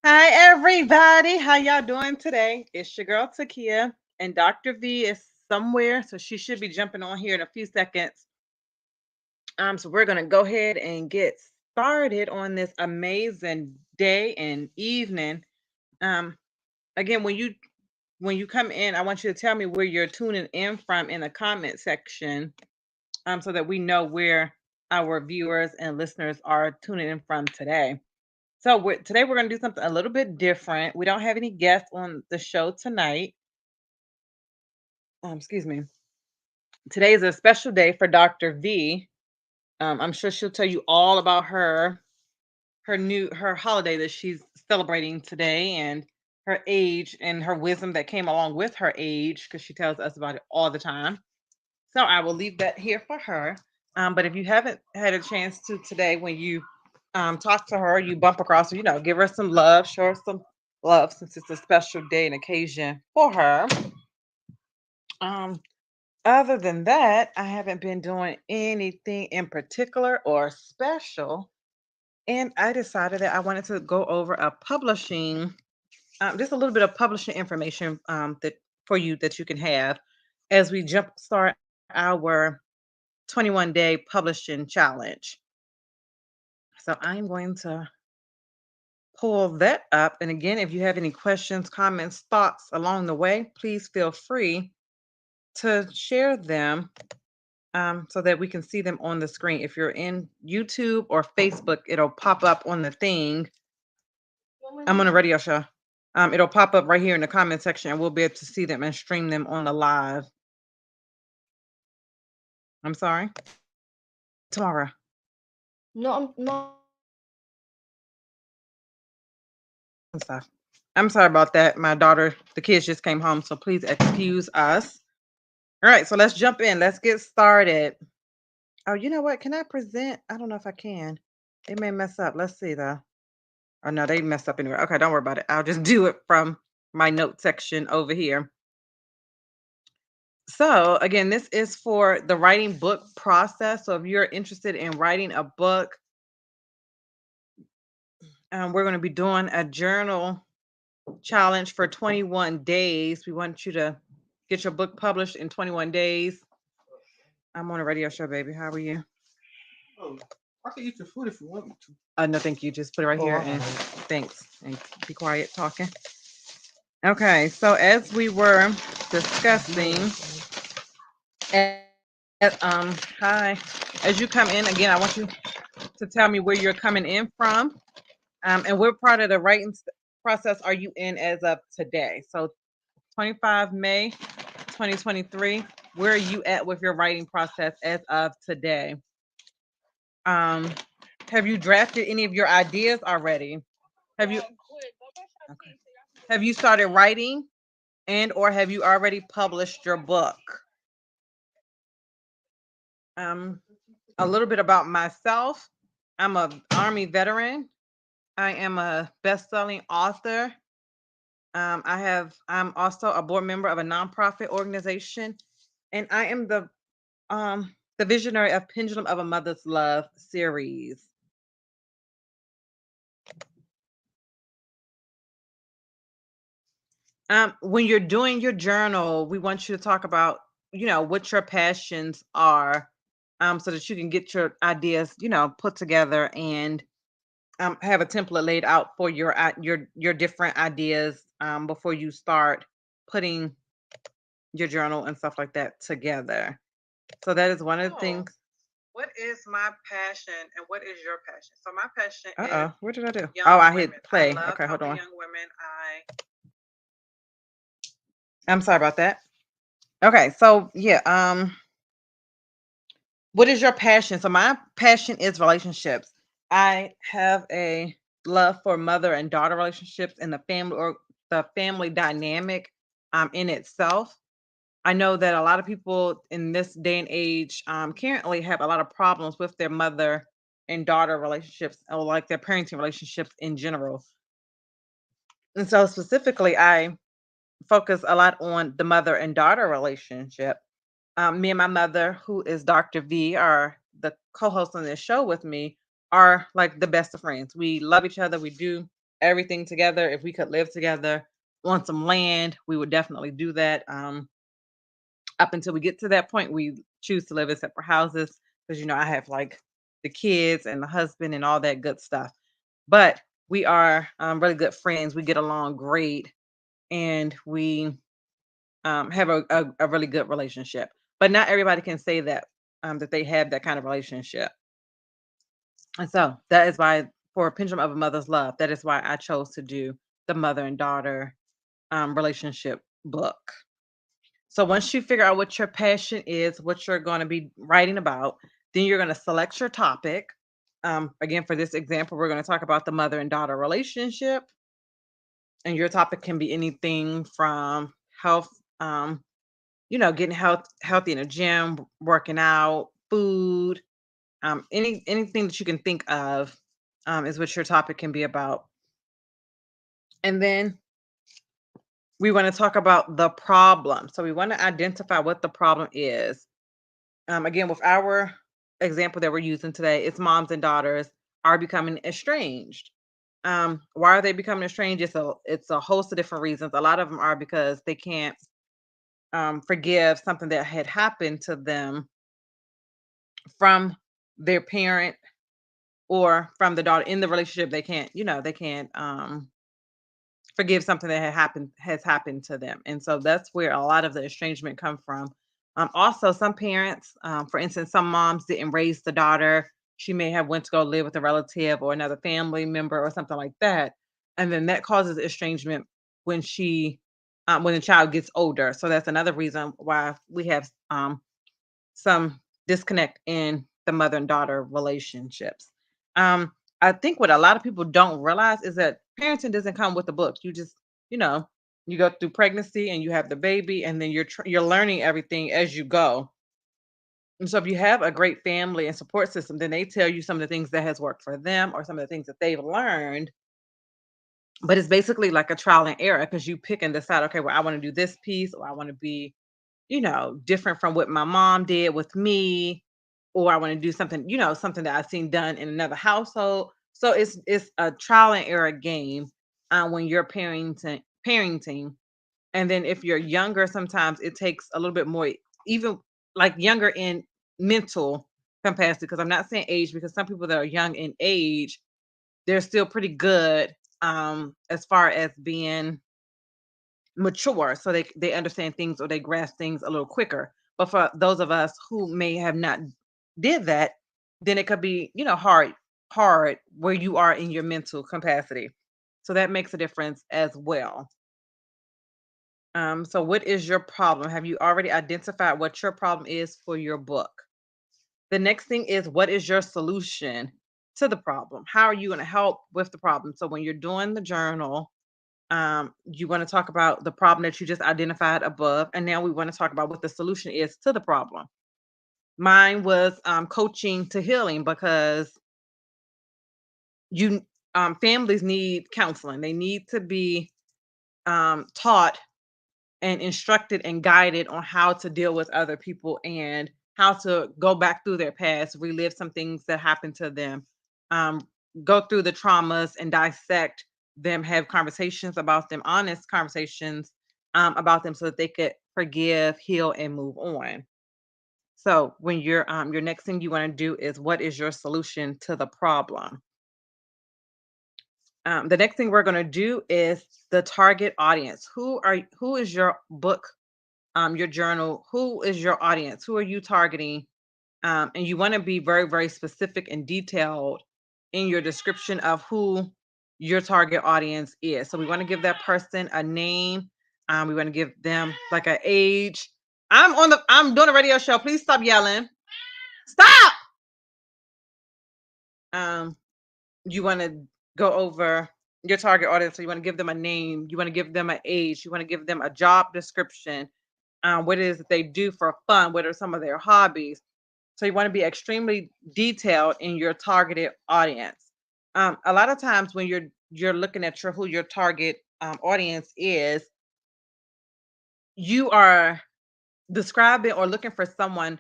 Hi, everybody. How y'all doing today? It's your girl Takia, and Dr. V is somewhere, so she should be jumping on here in a few seconds. So we're gonna go ahead and get started on this amazing day and evening. Um, Again, when you come in, I want you to tell me where you're tuning in from in the comment section, so that we know where our viewers and listeners are tuning in from today. So today we're going to do something a little bit different. We don't have any guests on the show tonight. Excuse me. Today is a special day for Dr. V. I'm sure she'll tell you all about her holiday that she's celebrating today, and her age and her wisdom that came along with her age, because she tells us about it all the time. So I will leave that here for her. But if you haven't had a chance to today, when you talk to her, you bump across her, give her some love, show her some love since it's a special day and occasion for her. Um, Other than that, I haven't been doing anything in particular or special. And I decided that I wanted to go over just a little bit of publishing information that for you that you can have as we jumpstart our 21-day publishing challenge. So I'm going to pull that up. And again, if you have any questions, comments, thoughts along the way, please feel free to share them so that we can see them on the screen. If you're in YouTube or Facebook, it'll pop up on the thing. I'm on a radio show. It'll pop up right here in the comment section, and we'll be able to see them and stream them on the live. I'm sorry. Tomorrow. No, I'm not. And stuff. I'm sorry about that. My daughter, the kids just came home, so please excuse us. All right, so let's jump in. Let's get started. Oh, you know what? Can I present? I don't know if I can. They may mess up. Let's see though. Oh no, they messed up anyway. Okay, don't worry about it. I'll just do it from my note section over here. So again, this is for the writing book process. So if you're interested in writing a book, we're going to be doing a journal challenge for 21 days. We want you to get your book published in 21 days. I'm on a radio show, baby. How are you? Oh, I can eat your food if you want me to. No, thank you. Just put it right Oh, here all and right. thanks. And be quiet talking. Okay, so as we were discussing, hi, as you come in again, I want you to tell me where you're coming in from, and what part of the writing process are you in as of today? So 25 May 2023. Where are you at with your writing process as of today? Um, have you drafted any of your ideas already? Have you okay. Have you started writing and or have you already published your book? Um, a little bit about myself. I'm a Army veteran. I am a best-selling author. I'm also a board member of a nonprofit organization, and I am the visionary of Pendulum of a Mother's Love series. When you're doing your journal, we want you to talk about, what your passions are, so that you can get your ideas, put together and have a template laid out for your different ideas before you start putting your journal and stuff like that together. So that is one of the things. What is my passion and what is your passion? So my passion is what did I do? Oh, I hit play. Okay, hold on. Young women. I'm sorry about that. Okay, so yeah, what is your passion? So my passion is relationships. I have a love for mother and daughter relationships and the family dynamic in itself. I know that a lot of people in this day and age currently have a lot of problems with their mother and daughter relationships or like their parenting relationships in general. And so specifically, I focus a lot on the mother and daughter relationship. Me and my mother, who is Dr. V, are the co-host on this show with me, are like the best of friends. We love each other. We do everything together, if we could live together on some land, we would definitely do that. Up until we get to that point, we choose to live in separate houses because I have like the kids and the husband and all that good stuff. But we are really good friends. We get along great, and we have a really good relationship. But not everybody can say that that they have that kind of relationship. And so that is why, for a pendulum of a mother's love, that is why I chose to do the mother and daughter relationship book. So once you figure out what your passion is, what you're going to be writing about, then you're going to select your topic. Again, for this example, we're going to talk about the mother and daughter relationship, and your topic can be anything from health, getting healthy in a gym, working out, food, anything that you can think of, is what your topic can be about. And then we want to talk about the problem. So we want to identify what the problem is. Again, with our example that we're using today, it's moms and daughters are becoming estranged. Why are they becoming estranged? It's a host of different reasons. A lot of them are because they can't forgive something that had happened to them from their parent or from the daughter in the relationship. They can't forgive something that has happened to them, and so that's where a lot of the estrangement come from. Also, some parents, for instance, some moms didn't raise the daughter. She may have went to go live with a relative or another family member or something like that, and then that causes estrangement when when the child gets older. So that's another reason why we have some disconnect in the mother and daughter relationships. Um, I think what a lot of people don't realize is that parenting doesn't come with the books. You know, you go through pregnancy and you have the baby, and then you're learning everything as you go. And so, if you have a great family and support system, then they tell you some of the things that has worked for them or some of the things that they've learned. But it's basically like a trial and error because you pick and decide, okay, well, I want to do this piece, or I want to be different from what my mom did with me, or I want to do something, something that I've seen done in another household. So it's a trial and error game when you're parenting. And then if you're younger, sometimes it takes a little bit more, even like younger in mental capacity. Because I'm not saying age, because some people that are young in age, they're still pretty good as far as being mature, so they understand things or they grasp things a little quicker. But for those of us who may have not did that, then it could be, hard where you are in your mental capacity. So that makes a difference as well. So what is your problem? Have you already identified what your problem is for your book? The next thing is, what is your solution to the problem? How are you going to help with the problem? So when you're doing the journal, you want to talk about the problem that you just identified above, and now we want to talk about what the solution is to the problem. Mine was coaching to healing, because you families need counseling. They need to be taught and instructed and guided on how to deal with other people and how to go back through their past, relive some things that happened to them, um, go through the traumas and dissect them, have conversations about them, honest conversations about them, so that they could forgive, heal, and move on. So when your next thing you want to do is, what is your solution to the problem? The next thing we're going to do is the target audience. Who is your book, your journal? Who is your audience? Who are you targeting? And you want to be very, very specific and detailed in your description of who your target audience is. So we want to give that person a name. We want to give them like an age. I'm doing a radio show. Please stop yelling. Stop. Um, you want to go over your target audience. So you want to give them a name. You want to give them an age. You want to give them a job description. What it is that they do for fun. What are some of their hobbies? So you want to be extremely detailed in your targeted audience. A lot of times when you're looking at who your target audience is, you are describing or looking for someone,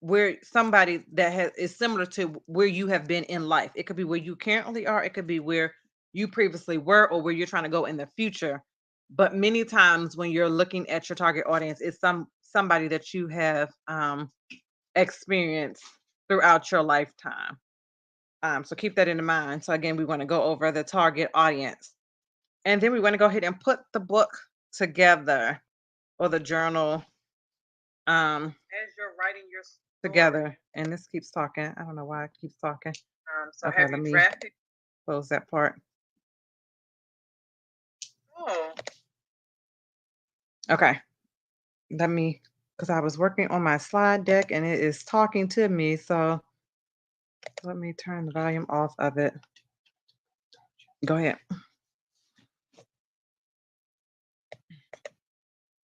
where somebody that is similar to where you have been in life. It could be where you currently are. It could be where you previously were or where you're trying to go in the future. But many times when you're looking at your target audience, it's somebody that you have experienced throughout your lifetime. So keep that in mind. So again, we want to go over the target audience. And then we want to go ahead and put the book together or the journal as you're writing your together. And this keeps talking. I don't know why it keeps talking. So okay, let me drafted? Close that part. Oh. Okay. Let me, because I was working on my slide deck and it is talking to me. So let me turn the volume off of it. Go ahead.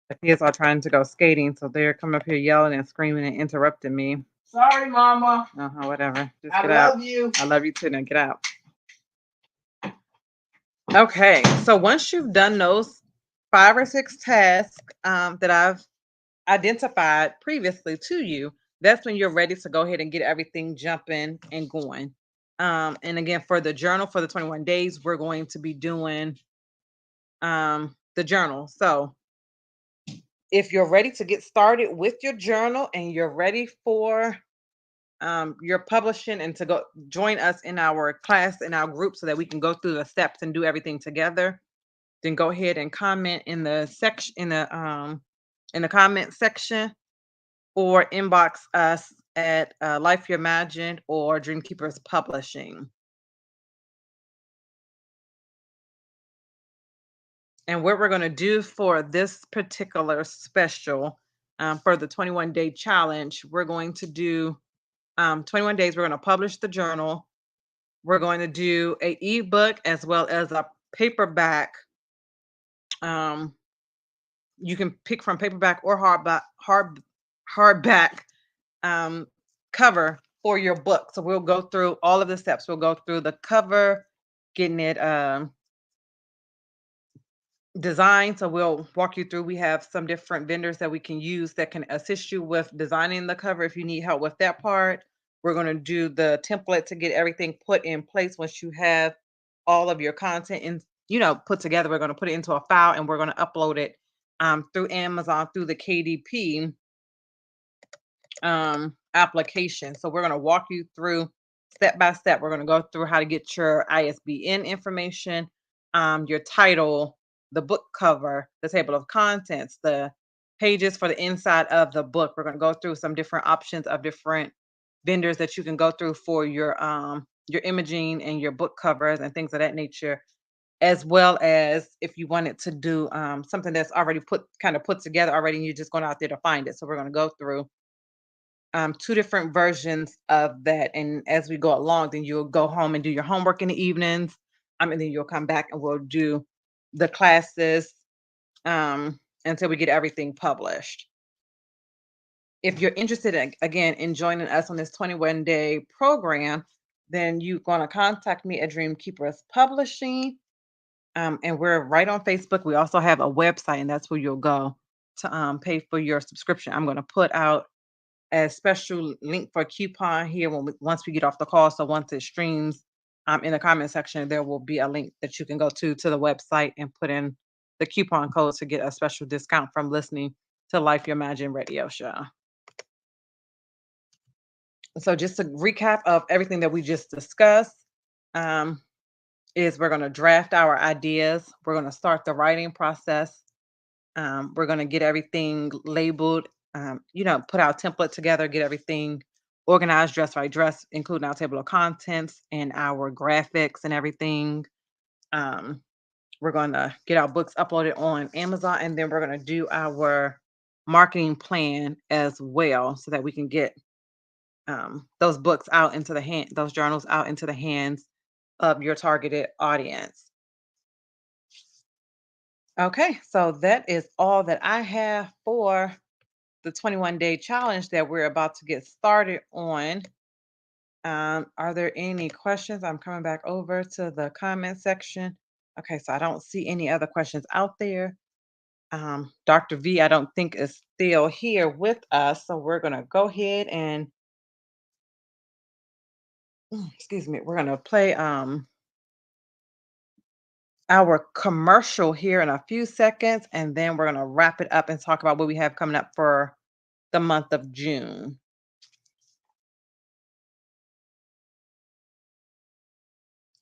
The kids are trying to go skating, so they're coming up here yelling and screaming and interrupting me. Sorry, Mama. Whatever. Just I get out. love you. I love you too. Now get out. Okay. So once you've done those 5 or 6 tasks that I've identified previously to you, that's when you're ready to go ahead and get everything jumping and going. And again, for the journal for the 21 days, we're going to be doing the journal. So if you're ready to get started with your journal and you're ready for your publishing and to go join us in our class in our group so that we can go through the steps and do everything together, then go ahead and comment in the section in the comment section or inbox us at Life You Imagined or Dreamkeepers Publishing. And what we're going to do for this particular special for the 21-day challenge, we're going to do 21 days. We're going to publish the journal. We're going to do a ebook as well as a paperback. You can pick from paperback or hardback cover for your book. So we'll go through all of the steps. We'll go through the cover, getting it designed. So we'll walk you through. We have some different vendors that we can use that can assist you with designing the cover if you need help with that part. We're going to do the template to get everything put in place once you have all of your content in, put together. We're going to put it into a file and we're going to upload it through Amazon, through the KDP application. So we're going to walk you through step by step. We're going to go through how to get your ISBN information, your title, the book cover, the table of contents, the pages for the inside of the book. We're going to go through some different options of different vendors that you can go through for your imaging and your book covers and things of that nature, as well as if you wanted to do something that's already put together already and you're just going out there to find it. So we're going to go through 2 different versions of that. And as we go along, then you'll go home and do your homework in the evenings. And then you'll come back and we'll do the classes until we get everything published. If you're interested again in joining us on this 21-day program, then you're going to contact me at Dreamkeepers Publishing. And we're right on Facebook. We also have a website, and that's where you'll go to pay for your subscription. I'm going to put out a special link for coupon here once we get off the call. So once it streams in the comment section, there will be a link that you can go to the website and put in the coupon code to get a special discount from listening to Life You Imagine radio show. So just to recap of everything that we just discussed, is we're going to draft our ideas. We're going to start the writing process. We're going to get everything labeled, put our template together, get everything organized, dress by dress, including our table of contents and our graphics and everything. We're going to get our books uploaded on Amazon, and then we're going to do our marketing plan as well so that we can get those books out into those journals out into the hands of your targeted audience. Okay, so that is all that I have for the 21-day challenge that we're about to get started on. Are there any questions? I'm coming back over to the comment section. Okay, so I don't see any other questions out there. Dr. V, I don't think is still here with us, so we're going to go ahead and, excuse me, we're going to play our commercial here in a few seconds, and then we're gonna wrap it up and talk about what we have coming up for the month of June.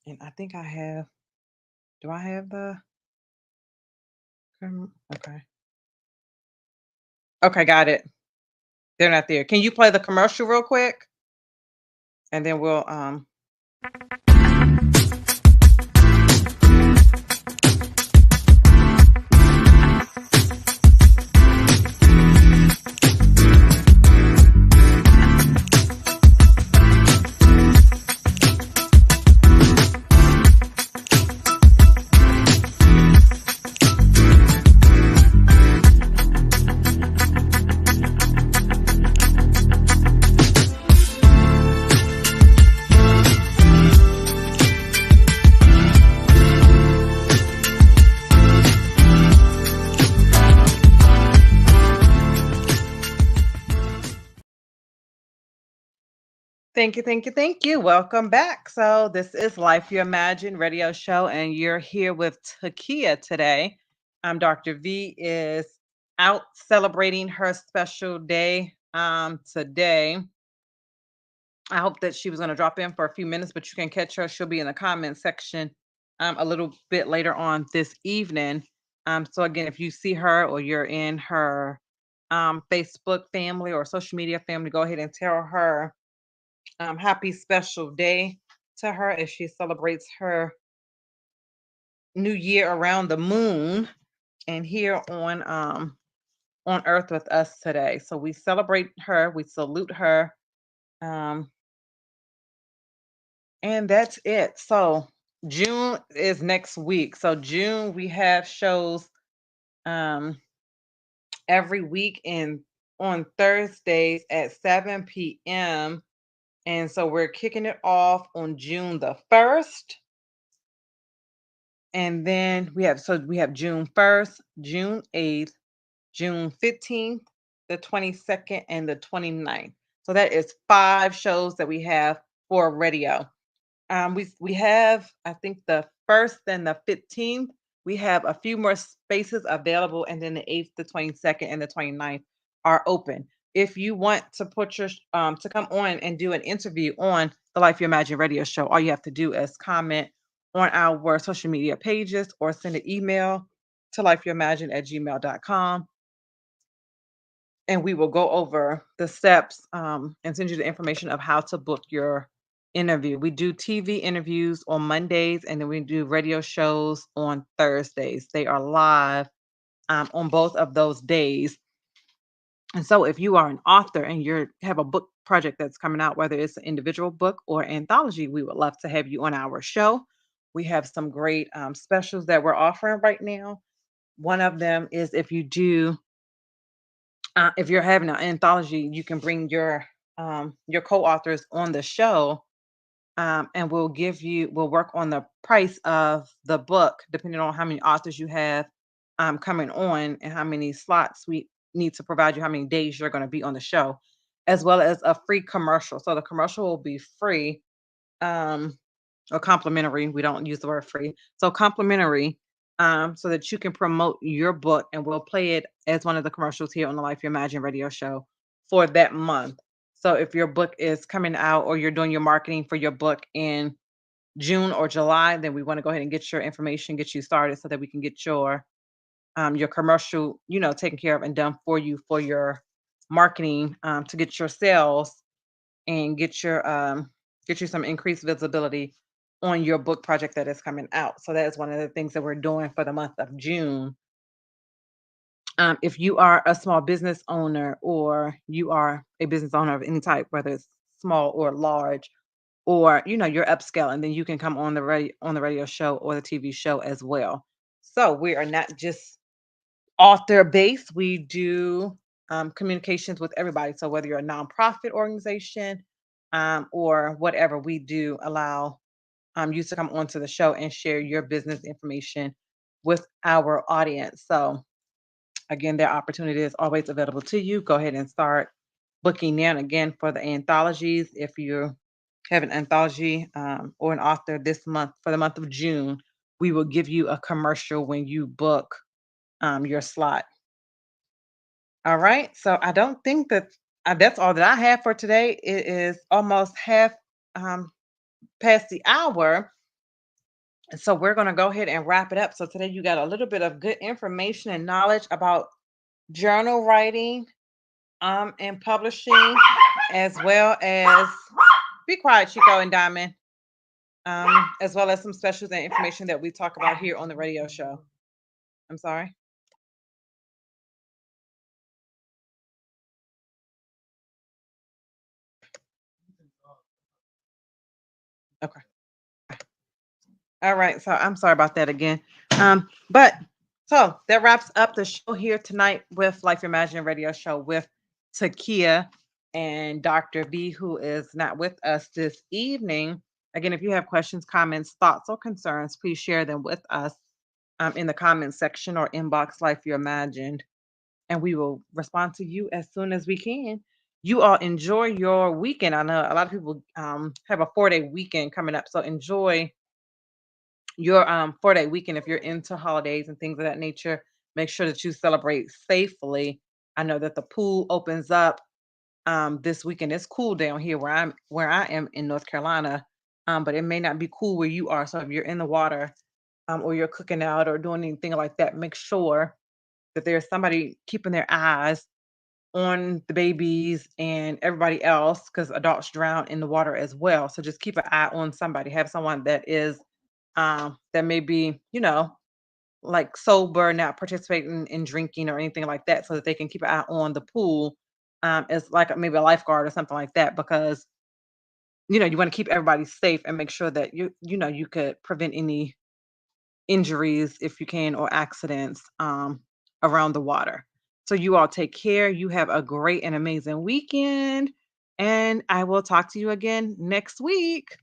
And I think I have. Do I have the? Okay. Okay, got it. They're not there. Can you play the commercial real quick? And then we'll thank you, thank you, thank you. Welcome back. So this is Life You Imagine radio show, and you're here with Takia today. Dr. V is out celebrating her special day today. I hope that she was going to drop in for a few minutes, but you can catch her. She'll be in the comment section a little bit later on this evening. So again, if you see her or you're in her Facebook family or social media family, go ahead and tell her happy special day to her as she celebrates her new year around the moon and here on Earth with us today. So we celebrate her, we salute her. Um, And that's it. So June is next week. So June we have shows um every week and on Thursdays at 7 p.m. And so we're kicking it off on June the 1st. And then we have June 1st, June 8th, June 15th, the 22nd, and the 29th. So that is 5 shows that we have for radio. We have, I think, the 1st and the 15th. We have a few more spaces available, and then the 8th, the 22nd, and the 29th are open. If you want to put your to come on and do an interview on the Life You Imagine radio show, all you have to do is comment on our social media pages or send an email to lifeyouimagine@gmail.com, and we will go over the steps and send you the information of how to book your interview. We do TV interviews on Mondays, and then we do radio shows on Thursdays. They are live on both of those days. And so, if you are an author and you have a book project that's coming out, whether it's an individual book or anthology, we would love to have you on our show. We have some great specials that we're offering right now. One of them is if you're having an anthology, you can bring your co-authors on the show, and we'll work on the price of the book depending on how many authors you have coming on and how many slots we need to provide you, how many days you're going to be on the show, as well as a free commercial. So the commercial will be free. Um, or complimentary. We don't use the word free. So complimentary, so that you can promote your book, and we'll play it as one of the commercials here on the Life You Imagine radio show for that month. So if your book is coming out or you're doing your marketing for your book in June or July, then we want to go ahead and get your information, get you started so that we can get your commercial, taken care of and done for you for your marketing to get your sales and get you some increased visibility on your book project that is coming out. So that is one of the things that we're doing for the month of June. If you are a small business owner or you are a business owner of any type, whether it's small or large, or you're upscaling, then you can come on the radio show or the TV show as well. So we are not just author based. We do communications with everybody. So whether you're a nonprofit organization or whatever, we do allow you to come onto the show and share your business information with our audience. So again, their opportunity is always available to you. Go ahead and start booking now. And again, for the anthologies, if you have an anthology or an author this month for the month of June, we will give you a commercial when you book your slot. All right. So I don't think that's all that I have for today. It is almost half um, past the hour. And so we're going to go ahead and wrap it up. So today you got a little bit of good information and knowledge about journal writing and publishing, as well as be quiet, Chico and Diamond, as well as some specials and information that we talk about here on the radio show. I'm sorry. Okay. All right. So I'm sorry about that again. But so that wraps up the show here tonight with Life Imagine Radio Show with Takia and Dr. V, who is not with us this evening. Again, if you have questions, comments, thoughts, or concerns, please share them with us in the comments section or inbox Life You Imagined, and we will respond to you as soon as we can. You all enjoy your weekend. I know a lot of people have a 4-day weekend coming up, so enjoy your 4-day weekend. If you're into holidays and things of that nature, make sure that you celebrate safely. I know that the pool opens up this weekend. It's cool down here where I am in North Carolina, but it may not be cool where you are. So if you're in the water or you're cooking out or doing anything like that, make sure that there's somebody keeping their eyes on the babies and everybody else, because adults drown in the water as well. So just keep an eye on somebody. Have someone that is that may be, like sober, not participating in drinking or anything like that, so that they can keep an eye on the pool, as like maybe a lifeguard or something like that, because you want to keep everybody safe and make sure that you could prevent any injuries if you can, or accidents around the water. So you all take care. You have a great and amazing weekend, and I will talk to you again next week.